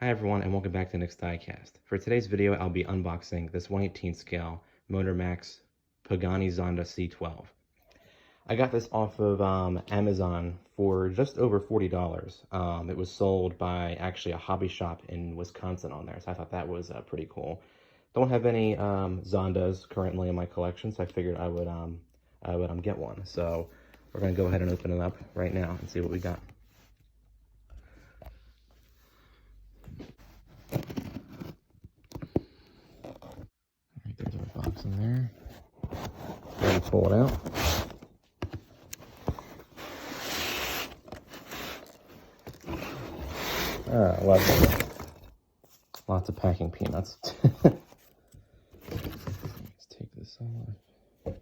Hi everyone and welcome back to the next diecast. For today's video, I'll be unboxing this 1/18 scale Motormax Pagani Zonda C12. I got this off of Amazon for just over $40. It was sold by actually a hobby shop in Wisconsin on there, so I thought that was pretty cool. Don't have any Zondas currently in my collection, so I figured I would get one. So we're gonna go ahead and open it up right now and see what we got. There's our box in there. Ready to pull it out. Lovely. Lots of packing peanuts. Let's take this off.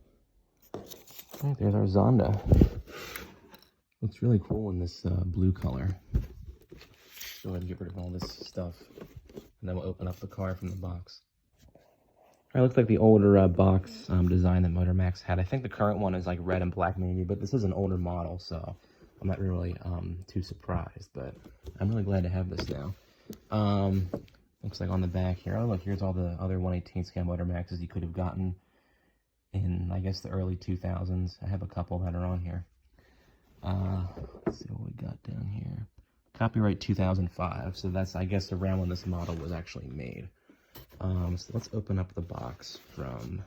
Alright, there's our Zonda. Looks really cool in this blue color. Go ahead and get rid of all this stuff. And then we'll open up the car from the box. It looks like the older box design that Motormax had. I think the current one is like red and black maybe, but this is an older model, so I'm not really too surprised, but I'm really glad to have this now. Looks like on the back here, oh look, here's all the other 1/18 scale Motormaxes you could have gotten in, I guess, the early 2000s. I have a couple that are on here. Let's see what we got down here. Copyright 2005, so that's, I guess, around when this model was actually made. So let's open up the box from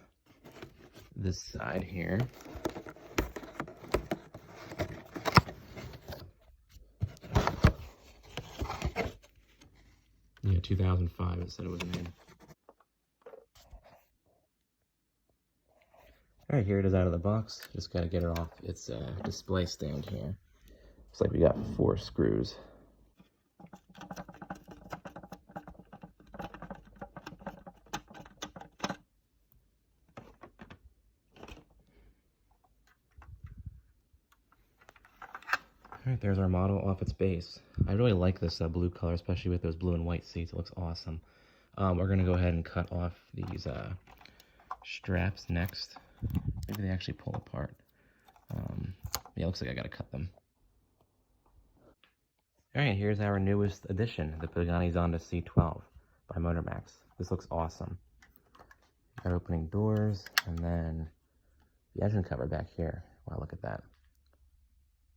this side here. Yeah, 2005 it said it was made. Alright, here it is out of the box. Just gotta get it off its display stand here. Looks like we got 4 screws. Alright, there's our model off its base. I really like this blue color, especially with those blue and white seats. It looks awesome. We're going to go ahead and cut off these straps next. Maybe they actually pull apart. Yeah, it looks like I got to cut them. Alright, here's our newest addition, the Pagani Zonda C12 by Motormax. This looks awesome. Our opening doors, and then the engine cover back here. Wow, look at that.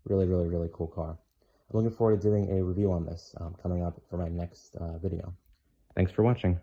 Really, really, really cool car. I'm looking forward to doing a review on this coming up for my next video. Thanks for watching.